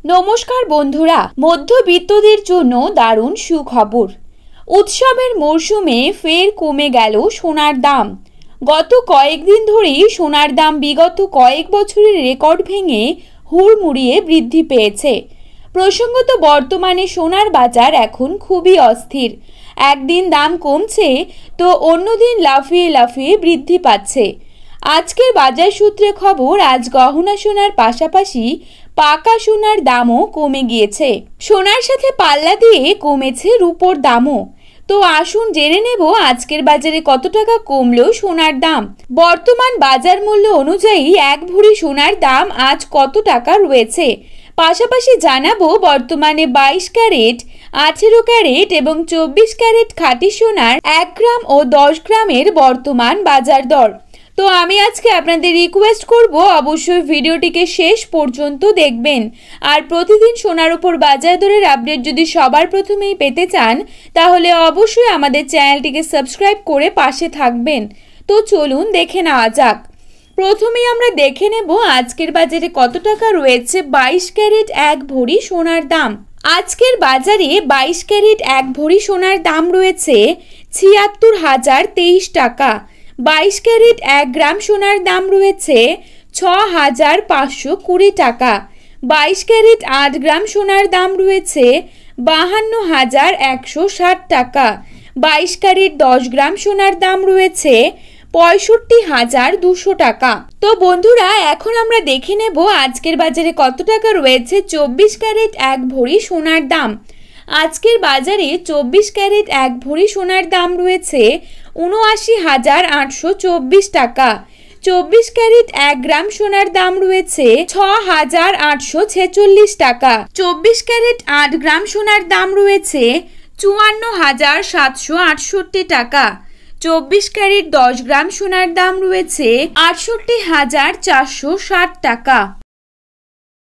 নমস্কার বন্ধুরা, মধ্যবিত্তদের জন্য দারুণ সুখবর। উৎসবের মরশুমে ফের কমে গেল সোনার দাম। গত কয়েকদিন ধরেই সোনার দাম বিগত কয়েক বছরের রেকর্ড ভেঙে হুড়মুড়িয়ে বৃদ্ধি পেয়েছে। প্রসঙ্গত, বর্তমানে সোনার বাজার এখন খুবই অস্থির। একদিন দাম কমছে তো অন্যদিন লাফিয়ে লাফিয়ে বৃদ্ধি পাচ্ছে। আজকের বাজার সূত্রে খবর, আজ গহনা সোনার পাশাপাশি পাকা সোনার দামও কমে গিয়েছে। সোনার সাথে পাল্লা দিয়ে কমেছে রূপোর দামও। তো আসুন জেনে নেব আজকের বাজারে কত টাকা কমলো সোনার দাম। বর্তমান বাজার মূল্য অনুযায়ী এক ভরি সোনার দাম আজ কত টাকা রয়েছে। পাশাপাশি জানাবো বর্তমানে 22 ক্যারেট, 18 ক্যারেট এবং 24 ক্যারেট খাঁটি সোনার 1 গ্রাম ও 10 গ্রামের বর্তমান বাজার দর। তো আমি আজকে আপনাদের রিকোয়েস্ট করব, অবশ্যই ভিডিওটিকে শেষ পর্যন্ত দেখবেন। আর প্রতিদিন সোনার উপর বাজার দরের আপডেট যদি সবার প্রথমেই পেতে চান, তাহলে অবশ্যই আমাদের চ্যানেলটিকে সাবস্ক্রাইব করে পাশে থাকবেন। তো চলুন দেখে নেওয়া যাক। প্রথমেই আমরা দেখে নেব আজকের বাজারে কত টাকা রয়েছে 22 ক্যারেট 1 ভরি সোনার দাম। আজকের বাজারে 22 ক্যারেট 1 ভরি সোনার দাম রয়েছে 76,023 টাকা। 22 ক্যারেট 1 গ্রাম সোনার দাম রয়েছে 6,520 টাকা। 22 ক্যারেট 8 গ্রাম সোনার দাম রয়েছে 52,160 টাকা। 22 ক্যারেট 10 গ্রাম সোনার দাম রয়েছে 65,200 টাকা। তো বন্ধুরা, এখন আমরা দেখে নেব আজকের বাজারে কত টাকা রয়েছে 24 ক্যারেট 1 ভরি সোনার দাম। আজকের বাজারে 24 ক্যারেট 1 ভরি সোনার দাম রয়েছে 79,824 টাকা। 24 ক্যারেট 1 গ্রাম সোনার দাম রয়েছে 6,846 টাকা। 24 ক্যারেট 8 গ্রাম সোনার দাম রয়েছে 54,768 টাকা। 24 ক্যারেট 10 গ্রাম সোনার দাম রয়েছে 68,460 টাকা।